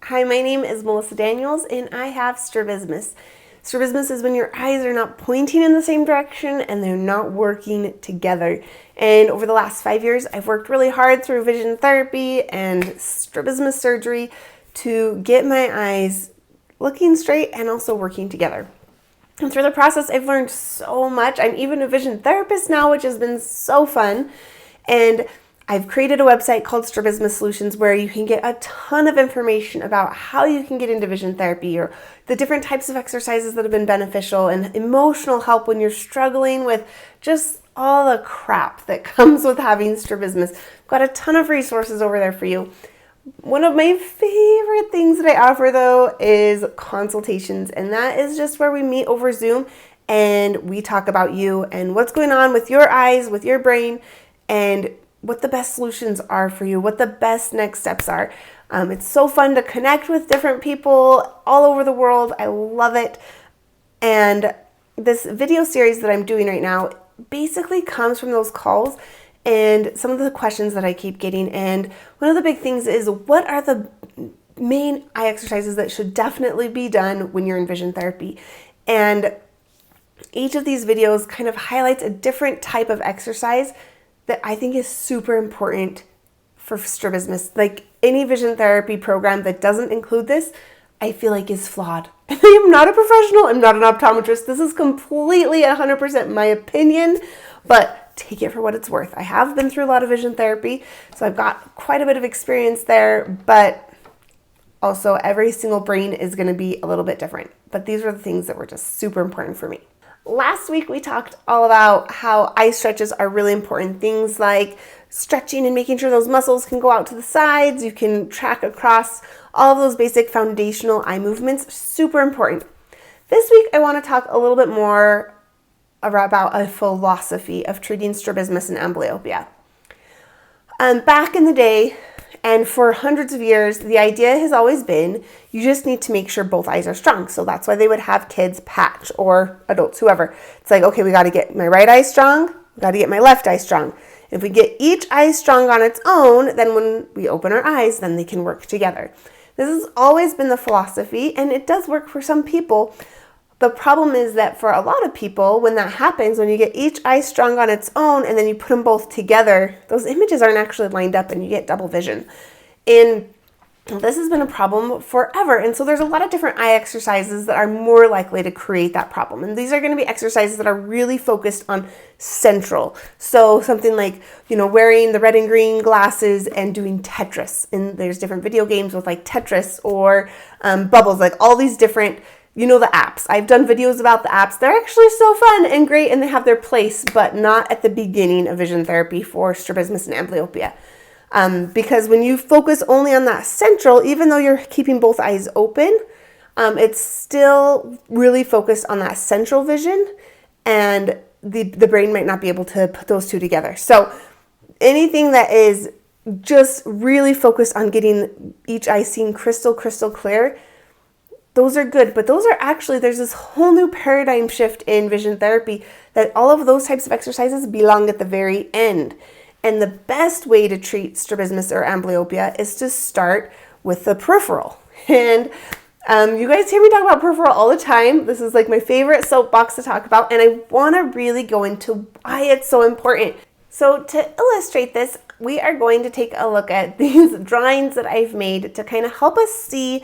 Hi, my name is Melissa Daniels and I have strabismus. Strabismus is when your eyes are not pointing in the same direction and they're not working together. And over the last 5 years, I've worked really hard through vision therapy and strabismus surgery to get my eyes looking straight and also working together. And through the process, I've learned so much. I'm even a vision therapist now, which has been so fun. And I've created a website called Strabismus Solutions where you can get a ton of information about how you can get into vision therapy or the different types of exercises that have been beneficial and emotional help when you're struggling with just all the crap that comes with having strabismus. I've got a ton of resources over there for you. One of my favorite things that I offer though is consultations, and that is just where we meet over Zoom and we talk about you and what's going on with your eyes, with your brain, and what the best solutions are for you, what the best next steps are. It's so fun to connect with different people all over the world. I love it. And this video series that I'm doing right now basically comes from those calls and some of the questions that I keep getting. And one of the big things is, what are the main eye exercises that should definitely be done when you're in vision therapy? And each of these videos kind of highlights a different type of exercise that I think is super important for strabismus. Like any vision therapy program that doesn't include this, I feel like is flawed. I am not a professional. I'm not an optometrist. This is completely 100% my opinion, but take it for what it's worth. I have been through a lot of vision therapy, so I've got quite a bit of experience there, but also every single brain is going to be a little bit different. But these were the things that were just super important for me. Last week we talked all about how eye stretches are really important. Things like stretching and making sure those muscles can go out to the sides. You can track across all of those basic foundational eye movements. Super important. This week I want to talk a little bit more about a philosophy of treating strabismus and amblyopia. Back in the day, and for hundreds of years, the idea has always been you just need to make sure both eyes are strong. So that's why they would have kids patch, or adults, whoever. It's like, okay, we got to get my right eye strong, we got to get my left eye strong. If we get each eye strong on its own, then when we open our eyes, then they can work together. This has always been the philosophy, and it does work for some people. The problem is that for a lot of people, when that happens, when you get each eye strong on its own and then you put them both together, those images aren't actually lined up and you get double vision. And this has been a problem forever. And so there's a lot of different eye exercises that are more likely to create that problem. And these are going to be exercises that are really focused on central. So something like, wearing the red and green glasses and doing Tetris. And there's different video games with like Tetris or bubbles, like all these different the apps. I've done videos about the apps. They're actually so fun and great and they have their place, but not at the beginning of vision therapy for strabismus and amblyopia. Because when you focus only on that central, even though you're keeping both eyes open, it's still really focused on that central vision and the brain might not be able to put those two together. So anything that is just really focused on getting each eye seen crystal clear, those are good, but there's this whole new paradigm shift in vision therapy that all of those types of exercises belong at the very end. And the best way to treat strabismus or amblyopia is to start with the peripheral. And you guys hear me talk about peripheral all the time. This is like my favorite soapbox to talk about, and I want to really go into why it's so important. So to illustrate this, we are going to take a look at these drawings that I've made to kind of help us see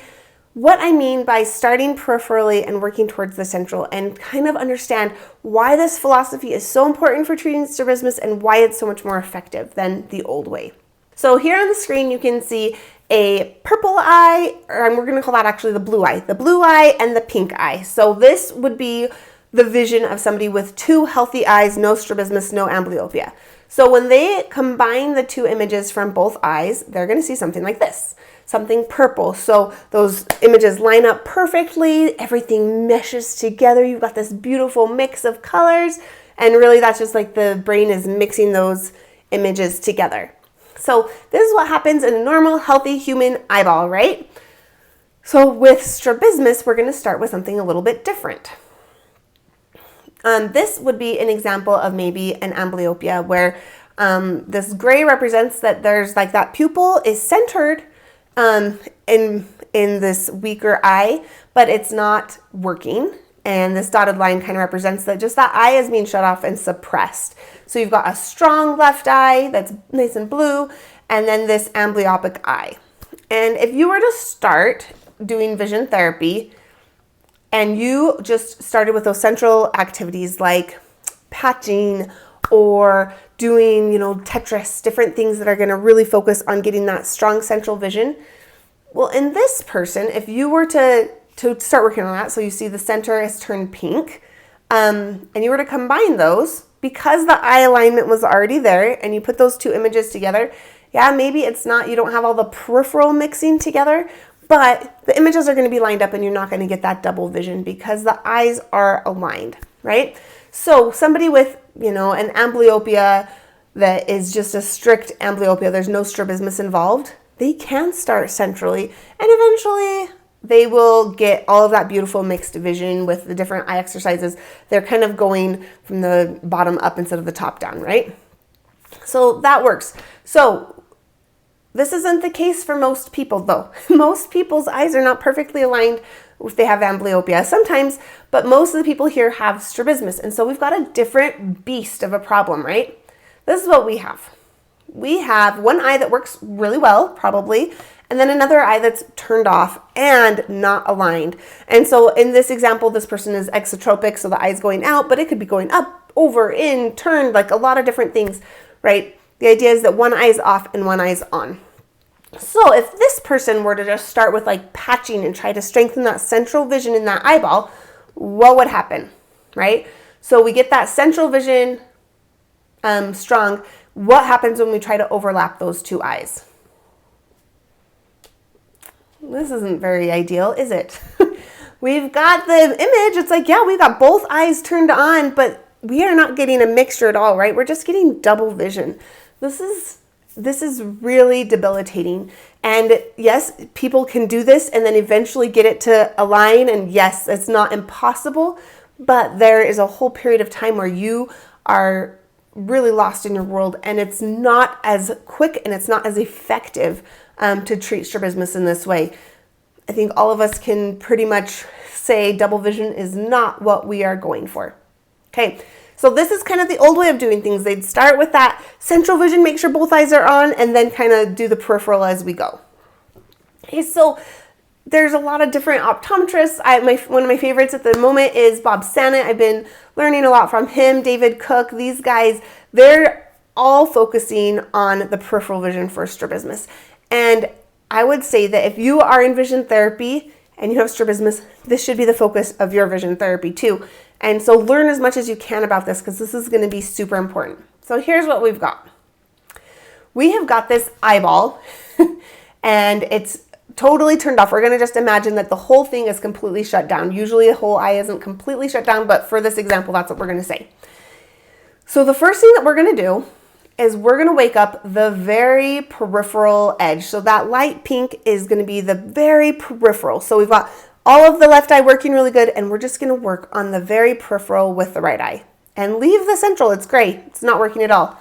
what I mean by starting peripherally and working towards the central, and kind of understand why this philosophy is so important for treating strabismus and why it's so much more effective than the old way. So here on the screen you can see a purple eye, or we're going to call that actually the blue eye and the pink eye. So this would be the vision of somebody with two healthy eyes, no strabismus, no amblyopia. So when they combine the two images from both eyes, they're going to see something like this. Something purple. So those images line up perfectly. Everything meshes together. You've got this beautiful mix of colors. And really that's just like the brain is mixing those images together. So this is what happens in a normal, healthy human eyeball, right? So with strabismus, we're going to start with something a little bit different. This would be an example of maybe an amblyopia where this gray represents that there's like that pupil is centered in this weaker eye, but it's not working. And this dotted line kind of represents that just that eye is being shut off and suppressed. So you've got a strong left eye that's nice and blue, and then this amblyopic eye. And if you were to start doing vision therapy and you just started with those central activities like patching or doing, Tetris, different things that are going to really focus on getting that strong central vision. Well, in this person, if you were to start working on that, so you see the center is turned pink, and you were to combine those, because the eye alignment was already there, and you put those two images together, yeah, maybe it's not, you don't have all the peripheral mixing together, but the images are going to be lined up and you're not going to get that double vision because the eyes are aligned, right? So somebody with, an amblyopia that is just a strict amblyopia, there's no strabismus involved, they can start centrally, and eventually they will get all of that beautiful mixed vision with the different eye exercises. They're kind of going from the bottom up instead of the top down, right? So that works. So this isn't the case for most people though. Most people's eyes are not perfectly aligned if they have amblyopia sometimes, but most of the people here have strabismus. And so we've got a different beast of a problem, right? This is what we have. We have one eye that works really well, probably, and then another eye that's turned off and not aligned. And so in this example, this person is exotropic, so the eye's going out, but it could be going up, over, in, turned, like a lot of different things, right? The idea is that one eye is off and one eye is on. So if this person were to just start with like patching and try to strengthen that central vision in that eyeball, what would happen, right? So we get that central vision strong. What happens when we try to overlap those two eyes? This isn't very ideal, is it? We've got the image. It's like, yeah, we've got both eyes turned on, but we are not getting a mixture at all, right? We're just getting double vision. This is really debilitating. And yes, people can do this and then eventually get it to align. And yes, it's not impossible, but there is a whole period of time where you are really lost in your world, and it's not as quick and it's not as effective to treat strabismus in this way. I think all of us can pretty much say double vision is not what we are going for. Okay, so this is kind of the old way of doing things. They'd start with that central vision, make sure both eyes are on, and then kind of do the peripheral as we go. Okay, so there's a lot of different optometrists. One of my favorites at the moment is Bob Sannett. I've been learning a lot from him, David Cook. These guys, they're all focusing on the peripheral vision for strabismus. And I would say that if you are in vision therapy and you have strabismus, this should be the focus of your vision therapy too. And so learn as much as you can about this because this is going to be super important. So here's what we've got. We have got this eyeball and it's totally turned off. We're going to just imagine that the whole thing is completely shut down. Usually a whole eye isn't completely shut down, but for this example, that's what we're going to say. So the first thing that we're going to do is we're going to wake up the very peripheral edge. So that light pink is going to be the very peripheral. So we've got all of the left eye working really good, and we're just going to work on the very peripheral with the right eye. And leave the central. It's gray. It's not working at all.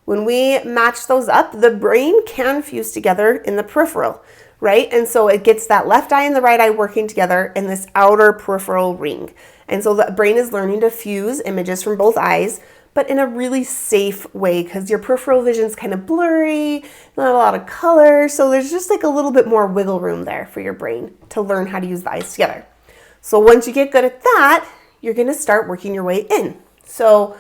When we match those up, the brain can fuse together in the peripheral, right? And so it gets that left eye and the right eye working together in this outer peripheral ring. And so the brain is learning to fuse images from both eyes, but in a really safe way because your peripheral vision is kind of blurry, not a lot of color. So there's just like a little bit more wiggle room there for your brain to learn how to use the eyes together. So once you get good at that, you're going to start working your way in. So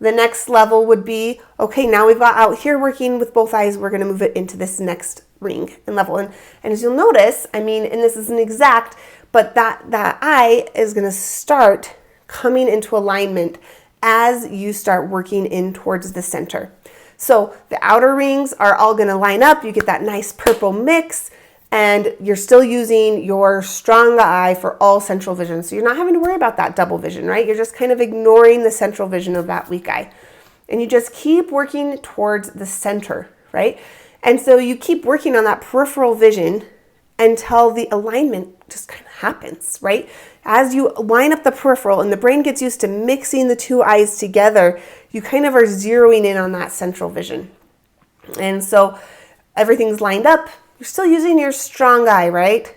the next level would be, okay, now we've got out here working with both eyes, we're going to move it into this next ring and level. And as you'll notice, and this isn't exact, but that eye is going to start coming into alignment as you start working in towards the center. So the outer rings are all going to line up. You get that nice purple mix, and you're still using your strong eye for all central vision. So you're not having to worry about that double vision, right? You're just kind of ignoring the central vision of that weak eye. And you just keep working towards the center, right? And so you keep working on that peripheral vision until the alignment just kind of happens, right? As you line up the peripheral and the brain gets used to mixing the two eyes together, you kind of are zeroing in on that central vision. And so everything's lined up. you're still using your strong eye, right?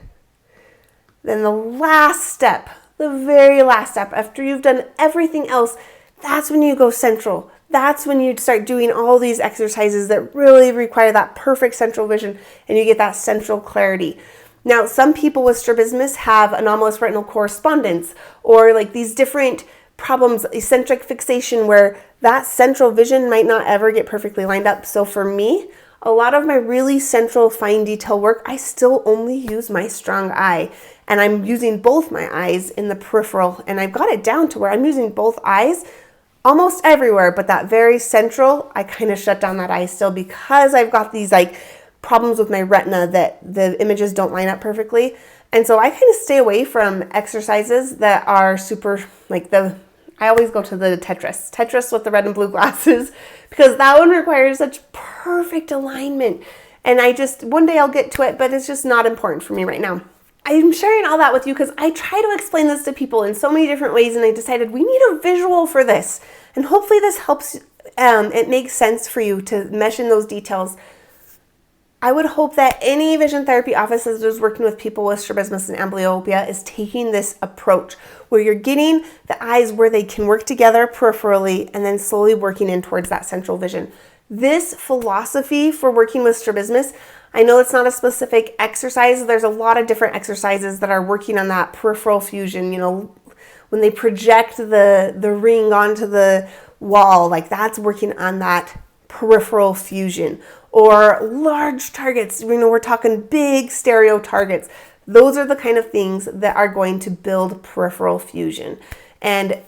Then the last step, the very last step, after you've done everything else, that's when you go central. That's when you start doing all these exercises that really require that perfect central vision and you get that central clarity. Now, some people with strabismus have anomalous retinal correspondence or like these different problems, eccentric fixation, where that central vision might not ever get perfectly lined up. So for me, a lot of my really central fine detail work, I still only use my strong eye. And I'm using both my eyes in the peripheral. And I've got it down to where I'm using both eyes almost everywhere. But that very central, I kind of shut down that eye still because I've got these like problems with my retina that the images don't line up perfectly. And so I kind of stay away from exercises that are super like I always go to the Tetris with the red and blue glasses because that one requires such perfect alignment. And one day I'll get to it, but it's just not important for me right now. I'm sharing all that with you because I try to explain this to people in so many different ways, and I decided we need a visual for this. And hopefully this helps, it makes sense for you to mesh in those details. I would hope that any vision therapy office that is working with people with strabismus and amblyopia is taking this approach where you're getting the eyes where they can work together peripherally and then slowly working in towards that central vision. This philosophy for working with strabismus, I know it's not a specific exercise. There's a lot of different exercises that are working on that peripheral fusion. You know, when they project the ring onto the wall, like that's working on that peripheral fusion. Or large targets, we're talking big stereo targets. Those are the kind of things that are going to build peripheral fusion. And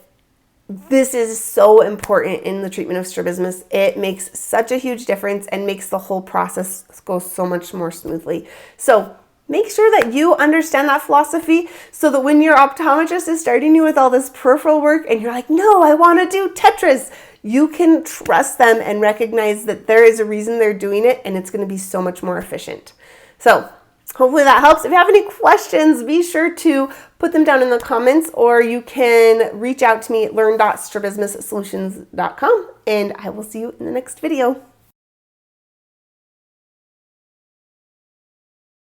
this is so important in the treatment of strabismus. It makes such a huge difference and makes the whole process go so much more smoothly. So make sure that you understand that philosophy so that when your optometrist is starting you with all this peripheral work and you're like, no, I want to do Tetris, you can trust them and recognize that there is a reason they're doing it and it's going to be so much more efficient. So hopefully that helps. If you have any questions, be sure to put them down in the comments or you can reach out to me at learn.strabismussolutions.com and I will see you in the next video.